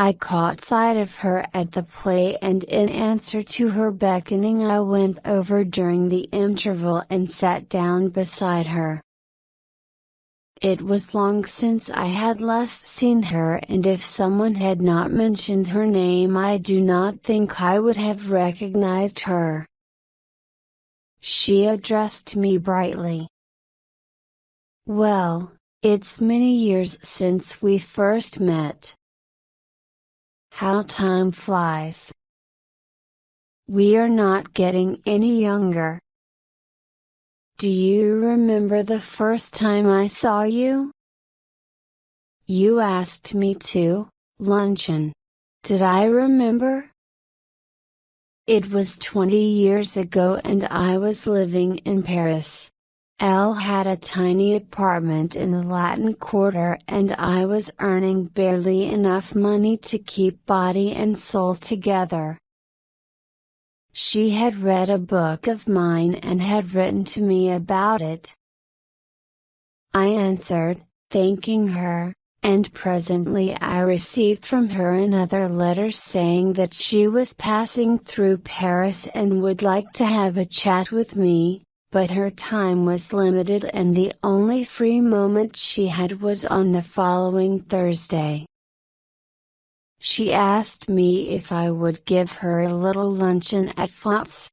I caught sight of her at the play and in answer to her beckoning I went over during the interval and sat down beside her. It was long since I had last seen her, and if someone had not mentioned her name I do not think I would have recognized her. She addressed me brightly. "Well, it's many years since we first met. How time flies. We are not getting any younger. Do you remember the first time I saw you? You asked me to luncheon. Did I remember? It was 20 years ago and I was living in Paris. Elle had a tiny apartment in the Latin Quarter and I was earning barely enough money to keep body and soul together. She had read a book of mine and had written to me about it. I answered, thanking her, and presently I received from her another letter saying that she was passing through Paris and would like to have a chat with me, but her time was limited and the only free moment she had was on the following Thursday. She asked me if I would give her a little luncheon at Font's.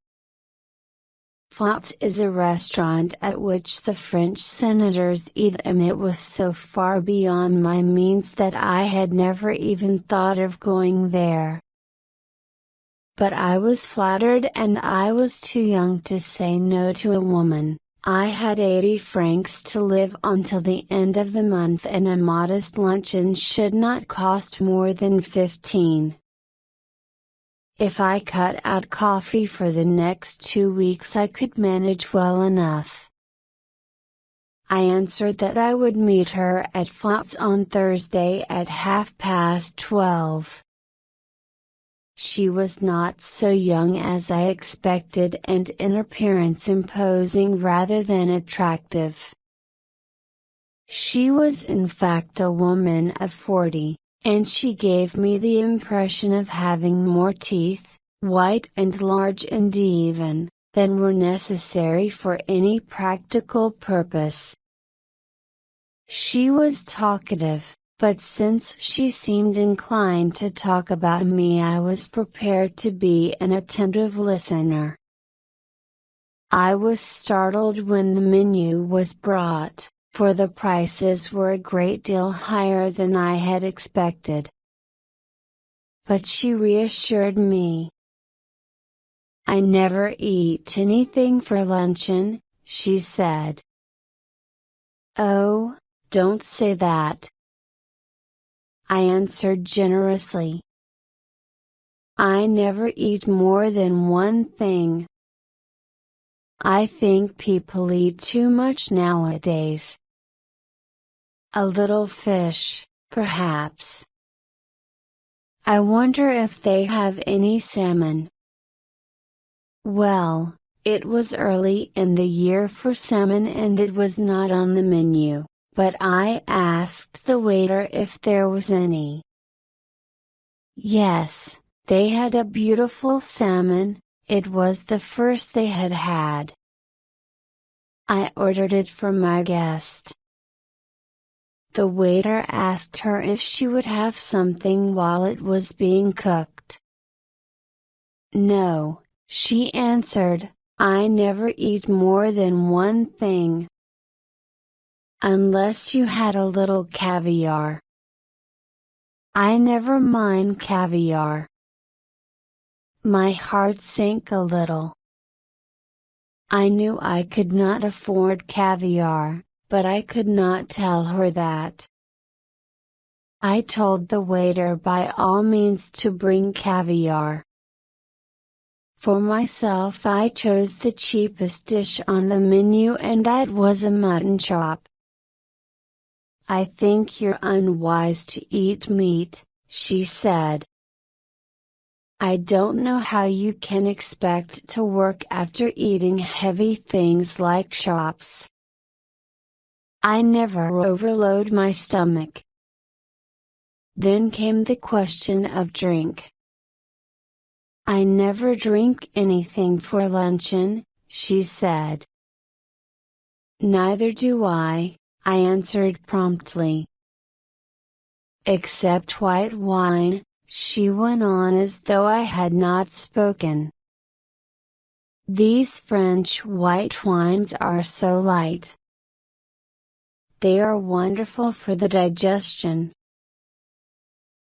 Font's is a restaurant at which the French senators eat, and it was so far beyond my means that I had never even thought of going there. But I was flattered and I was too young to say no to a woman. I had 80 francs to live on till the end of the month and a modest luncheon should not cost more than 15. If I cut out coffee for the next 2 weeks I could manage well enough. I answered that I would meet her at Font's on Thursday at 12:30. She was not so young as I expected and in appearance imposing rather than attractive. She was in fact a woman of 40, and she gave me the impression of having more teeth, white and large and even, than were necessary for any practical purpose. She was talkative, but since she seemed inclined to talk about me I was prepared to be an attentive listener. I was startled when the menu was brought, for the prices were a great deal higher than I had expected. But she reassured me. "I never eat anything for luncheon," she said. "Oh, don't say that," I answered generously. "I never eat more than one thing. I think people eat too much nowadays. A little fish, perhaps. I wonder if they have any salmon." Well, it was early in the year for salmon and it was not on the menu, but I asked the waiter if there was any. Yes, they had a beautiful salmon, it was the first they had had. I ordered it for my guest. The waiter asked her if she would have something while it was being cooked. "No," she answered, "I never eat more than one thing. Unless you had a little caviar." I never mind caviar. My heart sank a little. I knew I could not afford caviar, but I could not tell her that. I told the waiter by all means to bring caviar. For myself I chose the cheapest dish on the menu and that was a mutton chop. "I think you're unwise to eat meat," she said. "I don't know how you can expect to work after eating heavy things like chops. I never overload my stomach." Then came the question of drink. "I never drink anything for luncheon," she said. "Neither do I," I answered promptly. "Except white wine," she went on as though I had not spoken. "These French white wines are so light. They are wonderful for the digestion.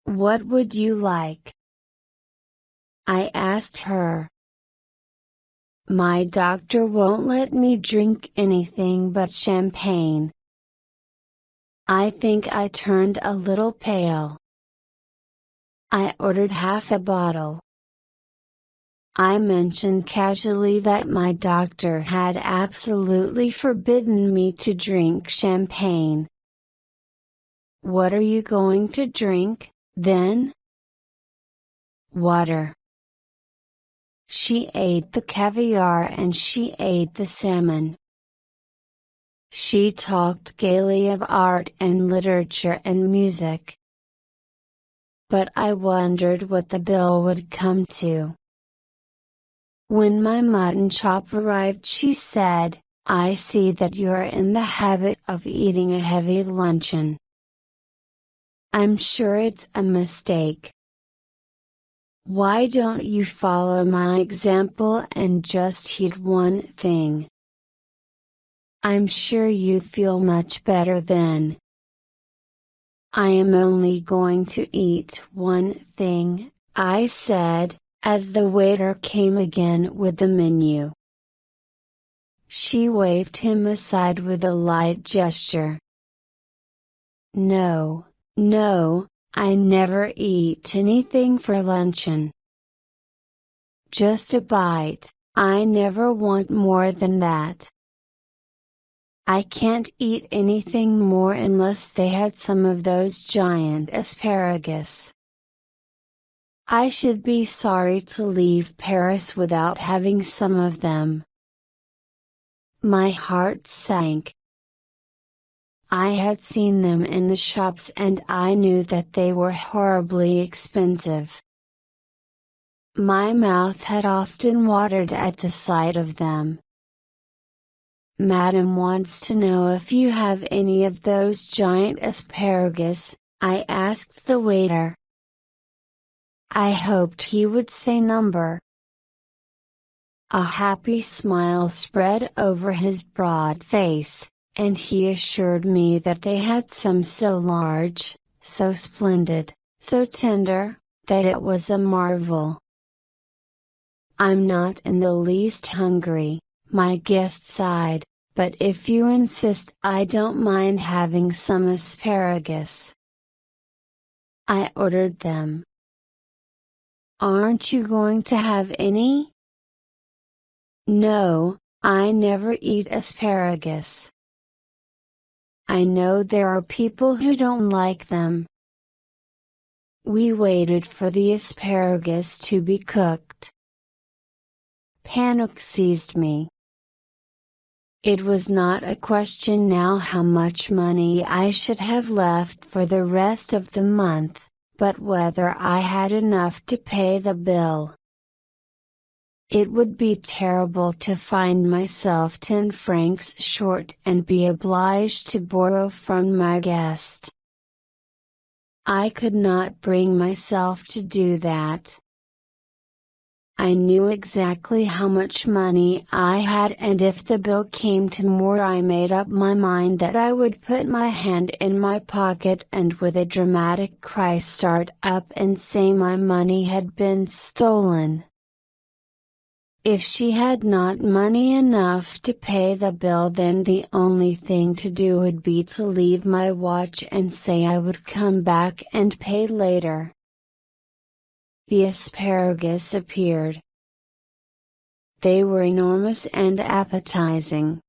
What would you like?" I asked her. "My doctor won't let me drink anything but champagne." I think I turned a little pale. I ordered half a bottle. I mentioned casually that my doctor had absolutely forbidden me to drink champagne. "What are you going to drink, then?" "Water." She ate the caviar and she ate the salmon. She talked gaily of art and literature and music. But I wondered what the bill would come to. When my mutton chop arrived, she said, "I see that you're in the habit of eating a heavy luncheon. I'm sure it's a mistake. Why don't you follow my example and just eat one thing? I'm sure you'd feel much better then." "I am only going to eat one thing," I said, as the waiter came again with the menu. She waved him aside with a light gesture. "No, no, I never eat anything for luncheon. Just a bite, I never want more than that. I can't eat anything more unless they had some of those giant asparagus. I should be sorry to leave Paris without having some of them." My heart sank. I had seen them in the shops and I knew that they were horribly expensive. My mouth had often watered at the sight of them. "Madam wants to know if you have any of those giant asparagus," I asked the waiter. I hoped he would say number. A happy smile spread over his broad face, and he assured me that they had some so large, so splendid, so tender, that it was a marvel. "I'm not in the least hungry," my guest sighed, "but if you insist I don't mind having some asparagus." I ordered them. "Aren't you going to have any?" "No, I never eat asparagus. I know there are people who don't like them." We waited for the asparagus to be cooked. Panic seized me. It was not a question now how much money I should have left for the rest of the month, but whether I had enough to pay the bill. It would be terrible to find myself 10 francs short and be obliged to borrow from my guest. I could not bring myself to do that. I knew exactly how much money I had, and if the bill came to more I made up my mind that I would put my hand in my pocket and with a dramatic cry start up and say my money had been stolen. If she had not money enough to pay the bill, then the only thing to do would be to leave my watch and say I would come back and pay later. The asparagus appeared. They were enormous and appetizing.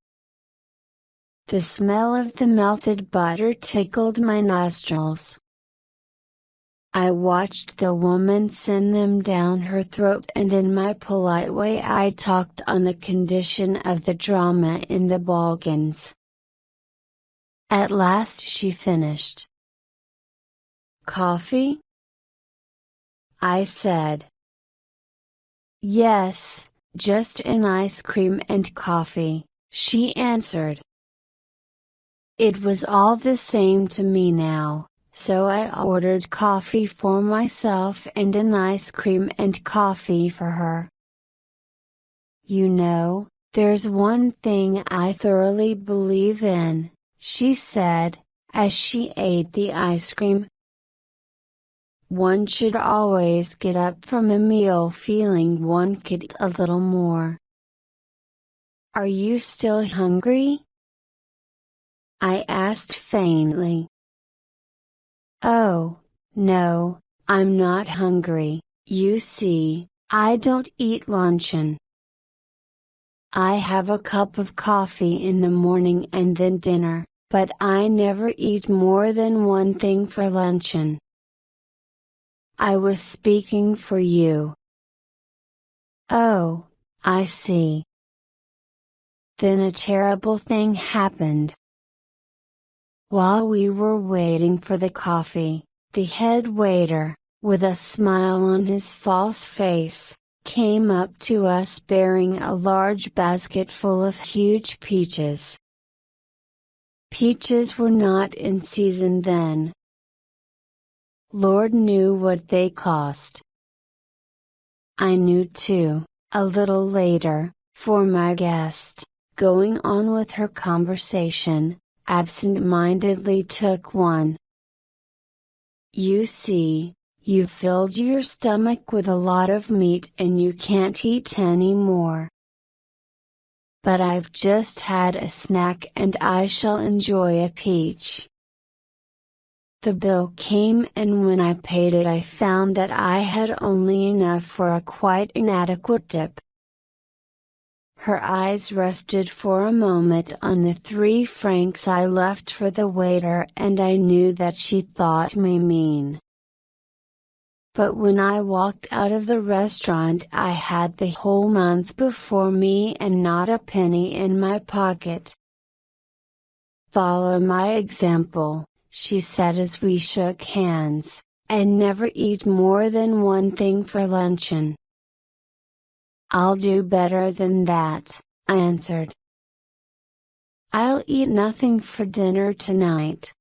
The smell of the melted butter tickled my nostrils. I watched the woman send them down her throat, and in my polite way I talked on the condition of the drama in the Balkans. At last she finished. Coffee? I said. Yes, just an ice cream and coffee, she answered. It was all the same to me now, so I ordered coffee for myself and an ice cream and coffee for her. You know, there's one thing I thoroughly believe in, she said, as she ate the ice cream. One should always get up from a meal feeling one could eat a little more. Are you still hungry? I asked faintly. Oh, no, I'm not hungry, you see, I don't eat luncheon. I have a cup of coffee in the morning and then dinner, but I never eat more than one thing for luncheon. I was speaking for you. Oh, I see. Then a terrible thing happened. While we were waiting for the coffee, the head waiter, with a smile on his false face, came up to us bearing a large basket full of huge peaches. Peaches were not in season then. Lord knew what they cost. I knew too, a little later, for my guest, going on with her conversation, absent-mindedly took one. You see, you've filled your stomach with a lot of meat and you can't eat any more. But I've just had a snack and I shall enjoy a peach. The bill came and when I paid it I found that I had only enough for a quite inadequate dip. Her eyes rested for a moment on the 3 francs I left for the waiter and I knew that she thought me mean. But when I walked out of the restaurant I had the whole month before me and not a penny in my pocket. Follow my example, she said as we shook hands, and never eat more than one thing for luncheon. I'll do better than that, I answered. I'll eat nothing for dinner tonight.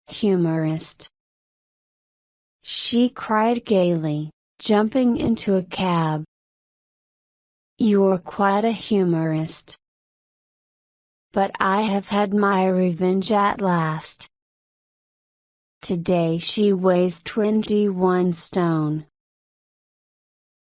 Humorist! She cried gaily, jumping into a cab. You're quite a humorist. But I have had my revenge at last. Today she weighs 21 stone.